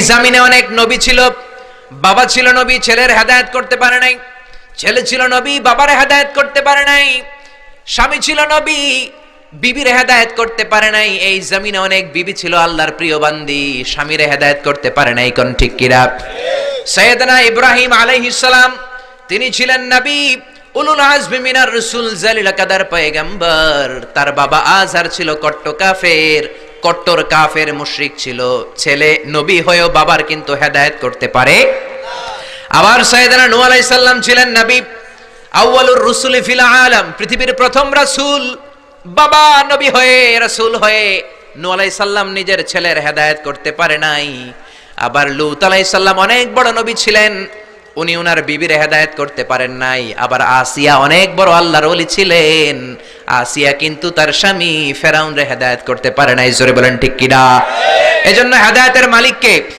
জামিনে অনেক নবী ছিল, বাবা ছিল নবী, ছেলের হেদায়েত করতে পারে নাই। ছেলে ছিল নবী, বাবার হেদায়েত করতে পারে নাই। স্বামী ছিল নবী, বিবির হেদায়েত করতে পারে নাই। এই জমিনে অনেক বিবি ছিল আল্লাহর প্রিয় বান্দি, স্বামীর হেদায়েত করতে পারে নাই। কোন ঠিক কিনা? সাইয়েদনা ইব্রাহিম আলাইহিস সালাম তিনি ছিলেন নবী, উলুল আজমি মিনার রাসূল, জালিল কাদার পয়গম্বর। তার বাবা আজহার ছিল কট্টর কাফের মুশরিক ছিল। ছেলে নবী হয়েও বাবার কিন্তু হেদায়েত করতে পারে। আবার সাইয়েদনা নূহ আলাইহিস সালাম ছিলেন নবী, আউয়ালুর রাসূলি ফিল আলাম, পৃথিবীর প্রথম রাসূল। বাবা নবী হয়ে, রাসূল হয়ে নূহ আলাইহিস সালাম নিজের ছেলের হেদায়েত করতে পারে নাই। আবার লূত আলাইহিস সালাম অনেক বড় নবী ছিলেন, উনি ওনার বিবির হেদায়েত করতে পারেন নাই। আবার আসিয়া অনেক বড় আল্লাহর ওলি ছিলেন, আসিয়া কিন্তু তার স্বামী ফেরাউনের হেদায়েত করতে পারে নাই। জোরে বলেন ঠিক কিনা? এজন্য হেদায়েতের মালিক কে?